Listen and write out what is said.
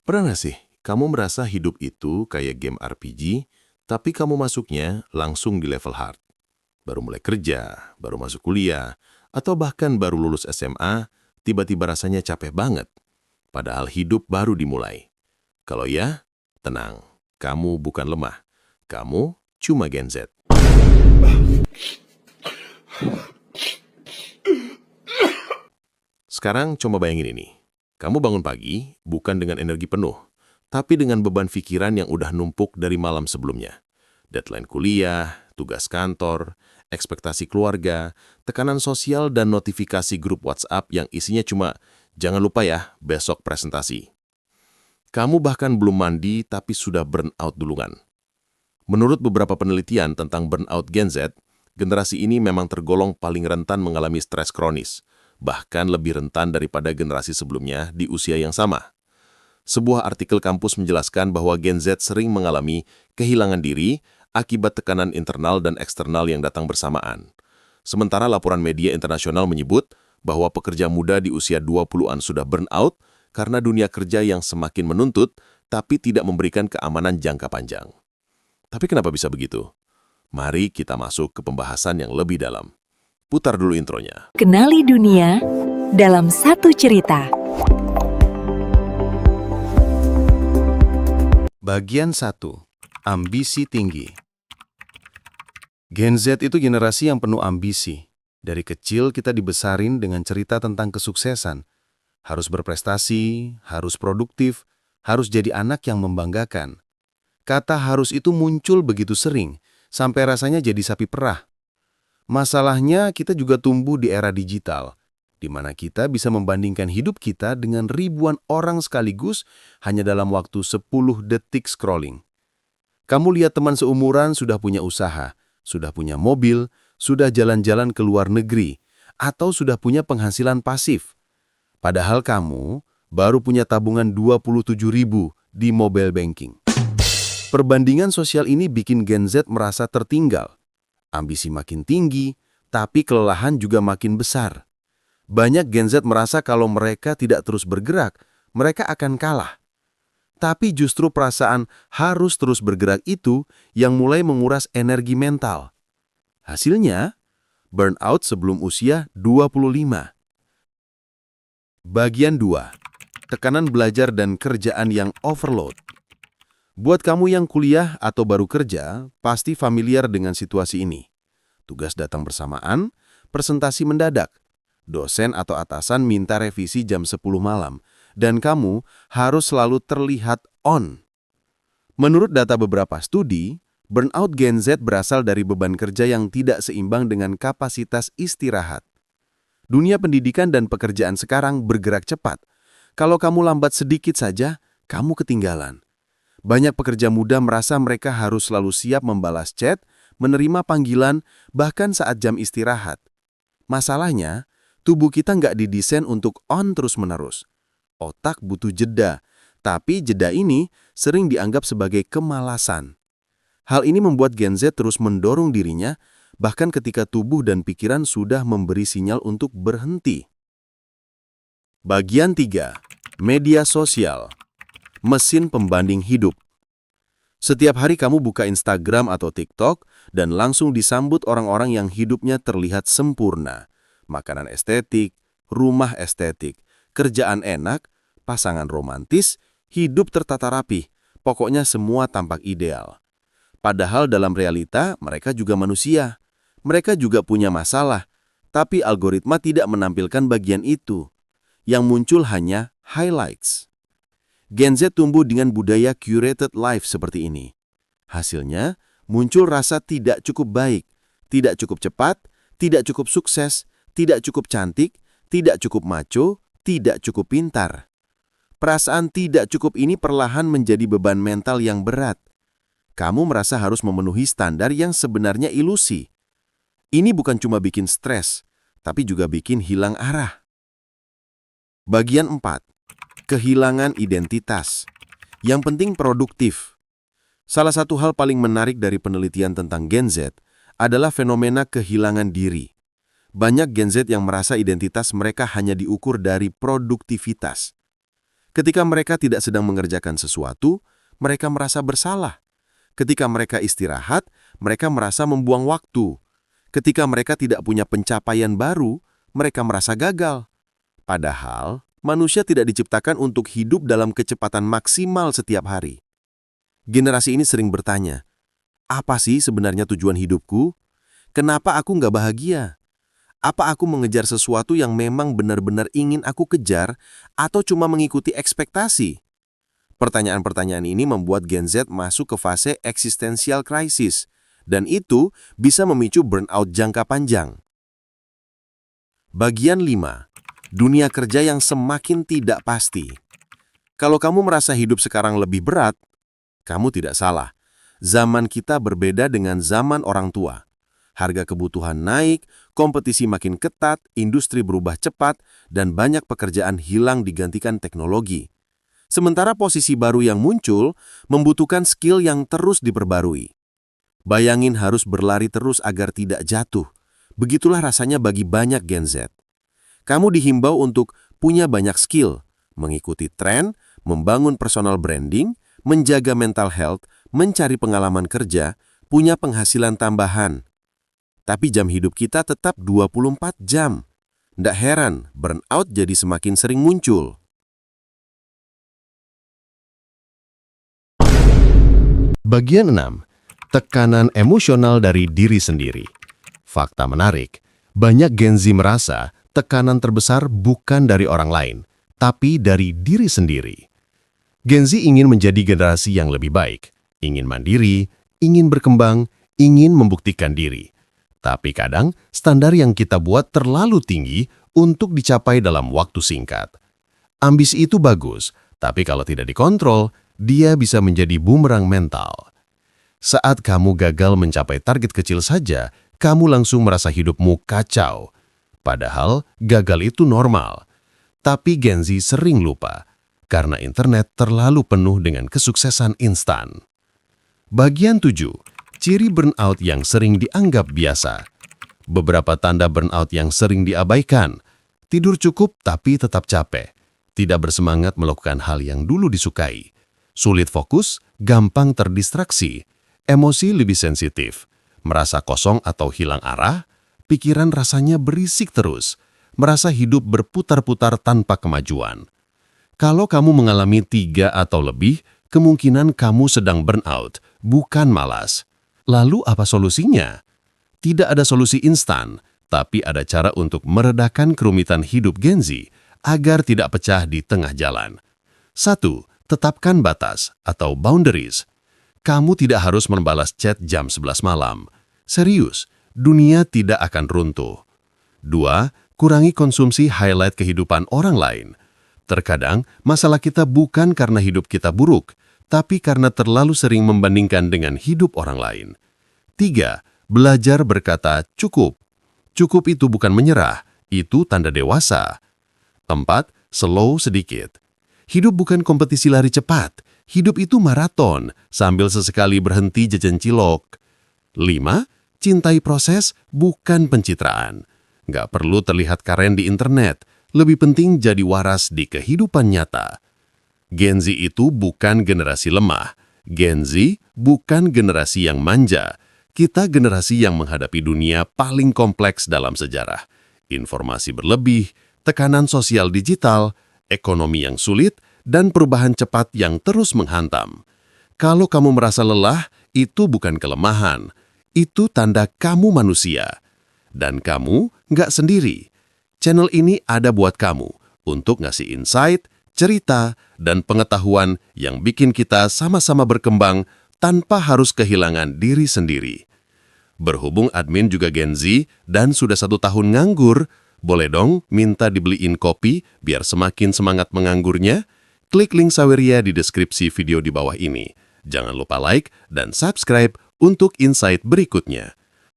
Pernah nggak sih, kamu merasa hidup itu kayak game RPG, tapi kamu masuknya langsung di level hard? Baru mulai kerja, baru masuk kuliah, atau bahkan baru lulus SMA, tiba-tiba rasanya capek banget. Padahal hidup baru dimulai. Kalau ya, tenang, kamu bukan lemah. Kamu cuma Gen Z. Sekarang coba bayangin ini. Kamu bangun pagi bukan dengan energi penuh, tapi dengan beban pikiran yang udah numpuk dari malam sebelumnya. Deadline kuliah, tugas kantor, ekspektasi keluarga, tekanan sosial, dan notifikasi grup WhatsApp yang isinya cuma, jangan lupa ya, besok presentasi. Kamu bahkan belum mandi tapi sudah burn out duluan. Menurut beberapa penelitian tentang burnout Gen Z, generasi ini memang tergolong paling rentan mengalami stres kronis, bahkan lebih rentan daripada generasi sebelumnya di usia yang sama. Sebuah artikel kampus menjelaskan bahwa Gen Z sering mengalami kehilangan diri akibat tekanan internal dan eksternal yang datang bersamaan. Sementara laporan media internasional menyebut bahwa pekerja muda di usia 20-an sudah burnout karena dunia kerja yang semakin menuntut tapi tidak memberikan keamanan jangka panjang. Tapi kenapa bisa begitu? Mari kita masuk ke pembahasan yang lebih dalam. Putar dulu intronya. Kenali dunia dalam satu cerita. Bagian 1. Ambisi tinggi. Gen Z itu generasi yang penuh ambisi. Dari kecil kita dibesarin dengan cerita tentang kesuksesan. Harus berprestasi, harus produktif, harus jadi anak yang membanggakan. Kata harus itu muncul begitu sering, sampai rasanya jadi sapi perah. Masalahnya kita juga tumbuh di era digital, di mana kita bisa membandingkan hidup kita dengan ribuan orang sekaligus hanya dalam waktu 10 detik scrolling. Kamu lihat teman seumuran sudah punya usaha, sudah punya mobil, sudah jalan-jalan ke luar negeri, atau sudah punya penghasilan pasif. Padahal kamu baru punya tabungan 27.000 di mobile banking. Perbandingan sosial ini bikin Gen Z merasa tertinggal. Ambisi makin tinggi, tapi kelelahan juga makin besar. Banyak Gen Z merasa kalau mereka tidak terus bergerak, mereka akan kalah. Tapi justru perasaan harus terus bergerak itu yang mulai menguras energi mental. Hasilnya, burnout sebelum usia 25. Bagian 2. Tekanan belajar dan kerjaan yang overload. Buat kamu yang kuliah atau baru kerja, pasti familiar dengan situasi ini. Tugas datang bersamaan, presentasi mendadak. Dosen atau atasan minta revisi jam 10 malam, dan kamu harus selalu terlihat on. Menurut data beberapa studi, burnout Gen Z berasal dari beban kerja yang tidak seimbang dengan kapasitas istirahat. Dunia pendidikan dan pekerjaan sekarang bergerak cepat. Kalau kamu lambat sedikit saja, kamu ketinggalan. Banyak pekerja muda merasa mereka harus selalu siap membalas chat, menerima panggilan, bahkan saat jam istirahat. Masalahnya, tubuh kita nggak didesain untuk on terus-menerus. Otak butuh jeda, tapi jeda ini sering dianggap sebagai kemalasan. Hal ini membuat Gen Z terus mendorong dirinya, bahkan ketika tubuh dan pikiran sudah memberi sinyal untuk berhenti. Bagian 3. Media sosial. Mesin pembanding hidup. Setiap hari kamu buka Instagram atau TikTok dan langsung disambut orang-orang yang hidupnya terlihat sempurna. Makanan estetik, rumah estetik, kerjaan enak, pasangan romantis, hidup tertata rapi. Pokoknya semua tampak ideal. Padahal dalam realita mereka juga manusia. Mereka juga punya masalah, tapi algoritma tidak menampilkan bagian itu. Yang muncul hanya highlights. Gen Z tumbuh dengan budaya curated life seperti ini. Hasilnya, muncul rasa tidak cukup baik, tidak cukup cepat, tidak cukup sukses, tidak cukup cantik, tidak cukup macho, tidak cukup pintar. Perasaan tidak cukup ini perlahan menjadi beban mental yang berat. Kamu merasa harus memenuhi standar yang sebenarnya ilusi. Ini bukan cuma bikin stres, tapi juga bikin hilang arah. Bagian 4. Kehilangan identitas. Yang penting produktif. Salah satu hal paling menarik dari penelitian tentang Gen Z adalah fenomena kehilangan diri. Banyak Gen Z yang merasa identitas mereka hanya diukur dari produktivitas. Ketika mereka tidak sedang mengerjakan sesuatu, mereka merasa bersalah. Ketika mereka istirahat, mereka merasa membuang waktu. Ketika mereka tidak punya pencapaian baru, mereka merasa gagal. Padahal, manusia tidak diciptakan untuk hidup dalam kecepatan maksimal setiap hari. Generasi ini sering bertanya, apa sih sebenarnya tujuan hidupku? Kenapa aku nggak bahagia? Apa aku mengejar sesuatu yang memang benar-benar ingin aku kejar atau cuma mengikuti ekspektasi? Pertanyaan-pertanyaan ini membuat Gen Z masuk ke fase existential crisis, dan itu bisa memicu burnout jangka panjang. Bagian 5. Dunia kerja yang semakin tidak pasti. Kalau kamu merasa hidup sekarang lebih berat, kamu tidak salah. Zaman kita berbeda dengan zaman orang tua. Harga kebutuhan naik, kompetisi makin ketat, industri berubah cepat, dan banyak pekerjaan hilang digantikan teknologi. Sementara posisi baru yang muncul membutuhkan skill yang terus diperbarui. Bayangin harus berlari terus agar tidak jatuh. Begitulah rasanya bagi banyak Gen Z. Kamu dihimbau untuk punya banyak skill, mengikuti tren, membangun personal branding, menjaga mental health, mencari pengalaman kerja, punya penghasilan tambahan. Tapi jam hidup kita tetap 24 jam. Nggak heran, burnout jadi semakin sering muncul. Bagian 6. Tekanan emosional dari diri sendiri. Fakta menarik, banyak Gen Z merasa tekanan terbesar bukan dari orang lain, tapi dari diri sendiri. Gen Z ingin menjadi generasi yang lebih baik, ingin mandiri, ingin berkembang, ingin membuktikan diri. Tapi kadang standar yang kita buat terlalu tinggi untuk dicapai dalam waktu singkat. Ambisi itu bagus, tapi kalau tidak dikontrol, dia bisa menjadi bumerang mental. Saat kamu gagal mencapai target kecil saja, kamu langsung merasa hidupmu kacau. Padahal gagal itu normal. Tapi Gen Z sering lupa, karena internet terlalu penuh dengan kesuksesan instan. Bagian 7. Ciri burnout yang sering dianggap biasa. Beberapa tanda burnout yang sering diabaikan. Tidur cukup tapi tetap capek. Tidak bersemangat melakukan hal yang dulu disukai. Sulit fokus, gampang terdistraksi. Emosi lebih sensitif. Merasa kosong atau hilang arah. Pikiran rasanya berisik terus. Merasa hidup berputar-putar tanpa kemajuan. Kalau kamu mengalami 3 atau lebih, kemungkinan kamu sedang burnout, bukan malas. Lalu apa solusinya? Tidak ada solusi instan, tapi ada cara untuk meredakan kerumitan hidup Gen Z agar tidak pecah di tengah jalan. 1. Tetapkan batas atau boundaries. Kamu tidak harus membalas chat jam 11 malam. Serius, dunia tidak akan runtuh. 2. Kurangi konsumsi highlight kehidupan orang lain. Terkadang, masalah kita bukan karena hidup kita buruk, tapi karena terlalu sering membandingkan dengan hidup orang lain. 3. Belajar berkata cukup. Cukup itu bukan menyerah, itu tanda dewasa. 4. Slow sedikit. Hidup bukan kompetisi lari cepat, hidup itu maraton, sambil sesekali berhenti jajan cilok. 5. Cintai proses, bukan pencitraan. Nggak perlu terlihat keren di internet, lebih penting jadi waras di kehidupan nyata. Gen Z itu bukan generasi lemah. Gen Z bukan generasi yang manja. Kita generasi yang menghadapi dunia paling kompleks dalam sejarah. Informasi berlebih, tekanan sosial digital, ekonomi yang sulit, dan perubahan cepat yang terus menghantam. Kalau kamu merasa lelah, itu bukan kelemahan. Itu tanda kamu manusia. Dan kamu nggak sendiri. Channel ini ada buat kamu untuk ngasih insight, cerita, dan pengetahuan yang bikin kita sama-sama berkembang tanpa harus kehilangan diri sendiri. Berhubung admin juga Gen Z dan sudah 1 tahun nganggur, boleh dong minta dibeliin kopi biar semakin semangat menganggurnya? Klik link Saweria di deskripsi video di bawah ini. Jangan lupa like dan subscribe untuk insight berikutnya.